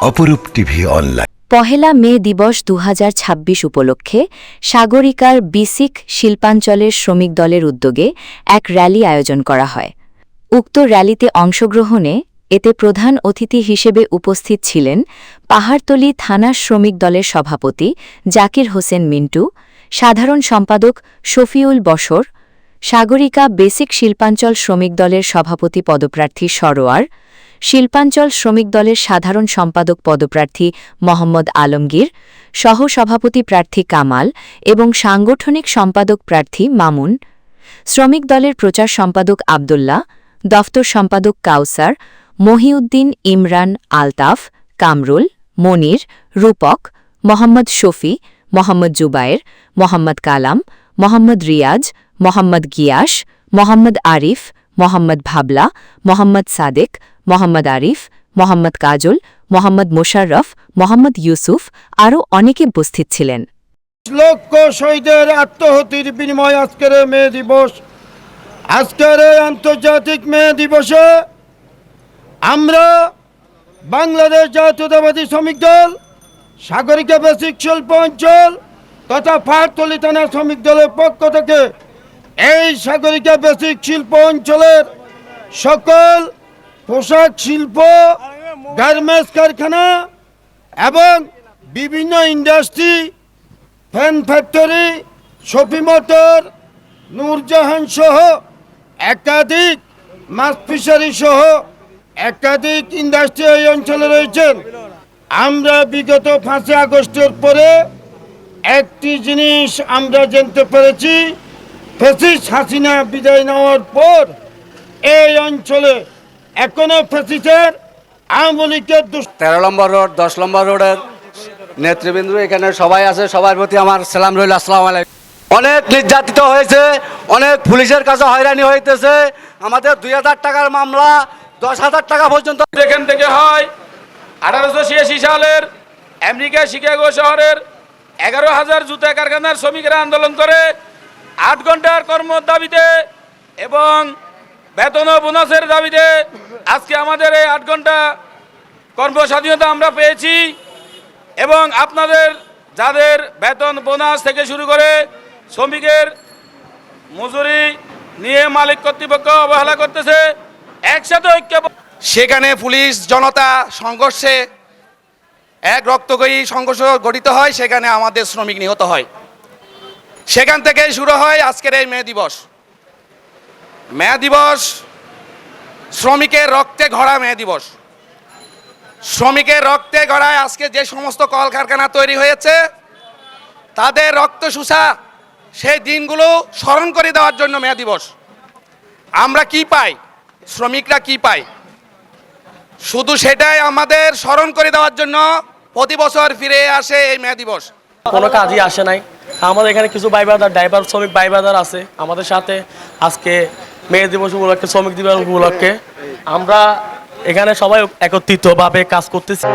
অপরূপ TV online. পহেলা মে দিবস ২০২৬ উপলক্ষে সাগরিকার বিসিক শিল্পাঞ্চলের শ্রমিক দলের উদ্যোগে এক র্যালি আয়োজন করা হয়। উক্ত র্যালিতে অংশগ্রহণে এতে প্রধান অতিথি হিসেবে উপস্থিত ছিলেন পাহাড়তলী থানা শ্রমিক দলের সভাপতি জাকির হোসেন মিন্টু, সাধারণ সম্পাদক শফিউল বশর, সাগরিকা বেসিক শিল্পাঞ্চল শ্রমিক দলের সভাপতি পদপ্রার্থী সরোয়ার, শিল্পাঞ্চল শ্রমিক দলের সাধারণ সম্পাদক পদপ্রার্থী মোহাম্মদ আলমগীর, সহ-সভাপতি প্রার্থী কামাল এবং সাংগঠনিক সম্পাদক প্রার্থী মামুন, শ্রমিক দলের প্রচার সম্পাদক আবদুল্লাহ, দফতর সম্পাদক কাউসার, মহিউদ্দিন, ইমরান, আলতাফ, কামরুল, মনির, রূপক, মোহাম্মদ শফি, মোহাম্মদ জুবায়ের, মোহাম্মদ কালাম, মোহাম্মদ রিয়াজ, মোহাম্মদ গিয়াস, মোহাম্মদ আরিফ, মোহাম্মদ ভাবলা, মোহাম্মদ সাদেক, মোহাম্মদ আরিফ, মোহাম্মদ কাজল, মোহাম্মদ মোশাররফ, মোহাম্মদ ইউসুফ আরও অনেকে উপস্থিত ছিলেন। লক্ষ শহীদের আত্মহতির বিনিময় আজকের মে দিবস। আজকের এই আন্তর্জাতিক মে দিবসে আমরা বাংলাদেশ জাতীয়তাবাদী শ্রমিক দল, সাগরিকা বেসিক শিল্প অঞ্চল তথা পাহাড়তলী থানা শ্রমিক দলের পক্ষ থেকে এই সাগরিকা বেসিক শিল্প অঞ্চলের সকল পোশাক শিল্প, গার্মেন্টস কারখানা এবং বিভিন্ন ইন্ডাস্ট্রি, ফ্যান ফ্যাক্টরি, শপি মোটর, নূরজাহান সহ একাধিক মাছ ফিশারি সহ একাধিক ইন্ডাস্ট্রি এই অঞ্চলে রয়েছেন। আমরা বিগত 5 আগস্টের পরে একটি জিনিস আমরা জানতে পেরেছি, ফ্যাসিস্ট হাসিনা বিদায় নেওয়ার পর এই অঞ্চলে এখনো ফ্যাসিস্টের আওয়ামী লীগের 13 নম্বর রোড, 10 নম্বর রোডের নেতৃবৃন্দ এখানে সবাই আছে, সবার প্রতি আমার সালাম রইল, আসসালামু আলাইকুম। অনেক নির্যাতিত হয়েছে, অনেক পুলিশের কাছে হয়রানি হইতেছে। আমাদের 2000 টাকার মামলা 10,000 টাকা পর্যন্ত এখান থেকে হয়। 1886 সালের আমেরিকা শিকাগো শহরের 11,000 জুতা কারখানার শ্রমিকরা আন্দোলন করে 8 ঘন্টার কর্মের দাবিতে এবং বেতন ও বোনাসের দাবিতে আজকে আমাদের এই 8 ঘন্টা কর্মস্বাধীনতা আমরা পেয়েছি। এবং আপনাদের যাদের বেতন বোনাস থেকে শুরু করে শ্রমিকের মজুরি নিয়ে মালিক কর্তৃপক্ষ অবহেলা করতেছে, একসাথে ঐক্য। সেখানে পুলিশ জনতা সংঘর্ষে এক রক্তক্ষয়ী সংঘর্ষ গঠিত হয়, সেখানে আমাদের শ্রমিক নিহত হয়। সেখান থেকে শুরু হয় আজকের এই মে দিবস। মে দিবস শ্রমিকের রক্তে গড়া মে দিবস। শ্রমিকের রক্তে গড়ায় আজকে যে সমস্ত কলকারখানা তৈরি হয়েছে তাদের রক্ত শুষা সেই দিনগুলো স্মরণ করে দেওয়ার জন্য মে দিবস। আমরা কি পাই, শ্রমিকরা কি পায়, শুধু সেটাই আমাদের স্মরণ করে দেওয়ার জন্য প্রতি বছর ফিরে আসে এই মে দিবস। কোনো কাজই আসে নাই। আমাদের এখানে কিছু বাইবাদার, ড্রাইভার শ্রমিক বাইবাদার আছে আমাদের সাথে। আজকে মে দিবস উপলক্ষে, শ্রমিক দিবস উপলক্ষে আমরা এখানে সবাই একত্রিতভাবে কাজ করতেছি।